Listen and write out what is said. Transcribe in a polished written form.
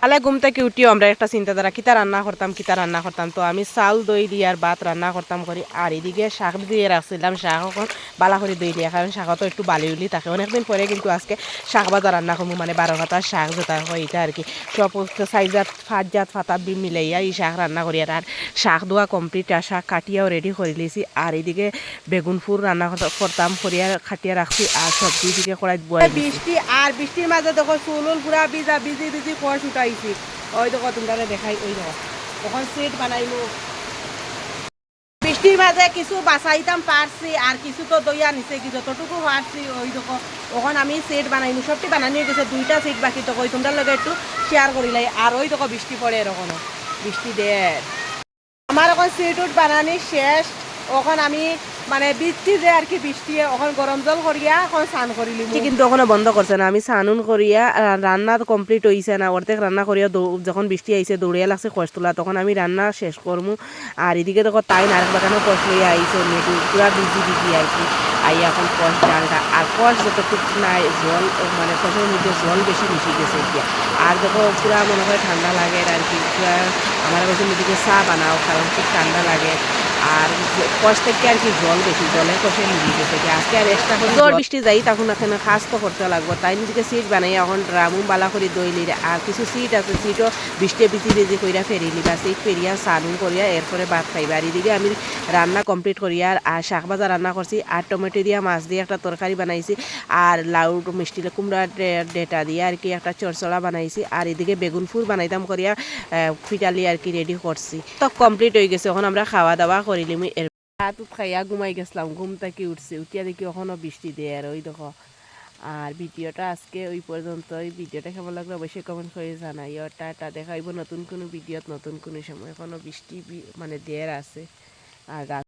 আলে ঘুম থেকে উঠিও আমরা একটা চিন্তাধারা কিতা রান্না করতাম তো আমি চাল দই দিয়ে আর ভাত রান্না করতাম করি আর এদিকে শাক দিয়ে রাখছিলাম শাক এখন বালা করে দই দিয়ে কারণ শাক তো একটু বালি উলি থাকে অনেকদিন পরে কিন্তু আজকে শাক ভাজা রান্না করবো মানে 12 পাতার শাক যেটা হয় এটা আর কি সব সাইজাত ফাঁজাত ফাতা মিলাইয়া এই শাক রান্না করি আর শাক ধোয়া কমপ্লিট আর শাক কাটিয়াও রেডি করে লিছি আর এদিকে বেগুন ফুল রান্না করতাম করিয়া খাটিয়া রাখছি আর সবজি দিকে কড়াই বৃষ্টি আর বৃষ্টির মাঝে দেখো চুলুল পুরা ভিজা ভিজি ভিজি খোঁজ উঠাইছি ওই দেখো তোমরা দেখাই ওই দেখো তখন সেট বানাইলো বৃষ্টির মাঝে কিছু বাঁচাইতাম পারছি আর কিছু তো দইয়া নিছে কি যতটুকু পারছি ওই দেখো তখন আমি সেট বানাইনি সবটি বানানি হয়ে গেছে 2টা সেট বাকি তো ওই তোমরা লগে একটু শেয়ার করিলাই আর ওই দেখো বৃষ্টি পড়ে এরকম বৃষ্টি দেয় আমার এখন সেট উট বানানি শেষ ওখন আমি মানে বৃষ্টি যে আর কি বৃষ্টি ওখান গরম জল করিয়া এখন স্নান করিলি কিন্তু ওখানে বন্ধ করছে না আমি স্নান করিয়া রান্না কমপ্লিট হয়েছে না অর্ধেক রান্না করিয়া যখন বৃষ্টি আইছে দৌড়িয়া লাগছে কষ তোলা তখন আমি রান্না শেষ করবো আর এদিকে তখন তাই নারক বাগানো কষ লইয়া আইছে মেটু পুরা বিজি বিজি আর কি আই এখন কষ ডালটা আর কষ যতটুকু নাই জল মানে কষের মধ্যে জল বেশি মিশে গেছে এতিয়া আর দেখো পুরা মনে হয় ঠান্ডা লাগে আর কি পুরা আমার কাছে এদিকে চা বানাও কারণ খুব ঠান্ডা লাগে আর কষ থেকে আর কি জল বেশি জলের কষে নিয়ে গেছে আজকে আর এক্সট্রা করে জল বৃষ্টি যাই তখন এখানে খাস তো করতে লাগবো তাই নিজেকে সিট বানাই এখন ড্রামু বালা করে দই লিরে আর কিছু সিট আছে সিটও বৃষ্টি বিচি বেজি করিয়া ফেরিলি বা সিট ফেরিয়া সানুন করিয়া এরপরে ভাত খাইবা আর এদিকে আমি রান্না কমপ্লিট করিয়া আর শাক ভাজা রান্না করছি আর টমেটো দিয়া মাছ দিয়ে একটা তরকারি বানাইছি আর লাউ মিষ্টি কুমড়া ডেটা দিয়ে আর কি একটা চরচড়া বানাইছি আর এদিকে বেগুন ফুল বানাইতাম করিয়া ফিটালি আর কি রেডি করছি তো কমপ্লিট হয়ে গেছে এখন আমরা খাওয়া দাওয়া করিলিম এর হাতুত খাইয়া ঘুমাই গেছিলাম ঘুম থেকে উঠছে উঠিয়া দেখি এখনও বৃষ্টি দেয় আর ওই দেখো আর ভিডিওটা আজকে ওই পর্যন্ত ওই ভিডিওটা কেমন লাগলো অবশ্যই কমেন্ট করে জানাই টাটা দেখাইব নতুন কোনো ভিডিওত নতুন কোনো সময় এখনও বৃষ্টি মানে দেয়ার আছে আর